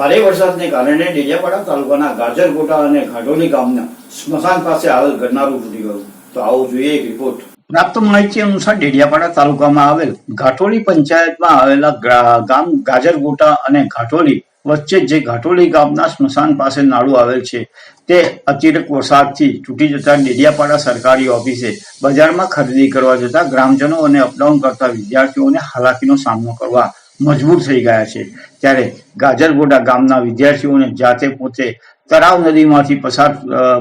ભારે વરસાદને કારણે ડેડિયાપાડા તાલુકાના ગાજરગોટા અને ઘાટોલી ગામના સ્મશાન પાસે આવેલ ગરનારું તૂટી ગયું. તો આવો જોઈએ એક રિપોર્ટ. પ્રાપ્ત માહિતી અનુસાર ડેડિયાપાડા તાલુકામાં આવેલ ઘાટોલી પંચાયતમાં આવેલા ગામ ગાજરગોટા અને ઘાટોલી વચ્ચે જે ઘાટોલી ગામના સ્મશાન પાસે નાળું આવેલ છે તે અતિરેક વરસાદથી તૂટી જતા ડેડિયાપાડા સરકારી ઓફિસે બજારમાં ખરીદી કરવા જતા ગ્રામજનો અને અપડાઉન કરતા વિદ્યાર્થીઓને હાલાકીનો સામનો કરવા મજબૂર થઈ ગયા છે. ત્યારે ગાજરગોડા ગામના વિદ્યાર્થીઓને જાતે પોતે તરાવ નદીમાંથી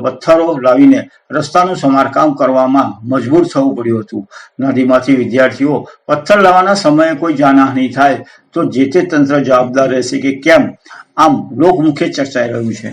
પથ્થરો લાવીને રસ્તાનું સમારકામ કરવામાં મજબૂર થવું પડ્યું હતું. નદીમાંથી વિદ્યાર્થીઓ પથ્થર લાવવાના સમયે કોઈ જાનહાનિ થાય તો જે તે તંત્ર જવાબદાર રહેશે કે કેમ, આમ લોકમુખે ચર્ચાઈ રહ્યું છે.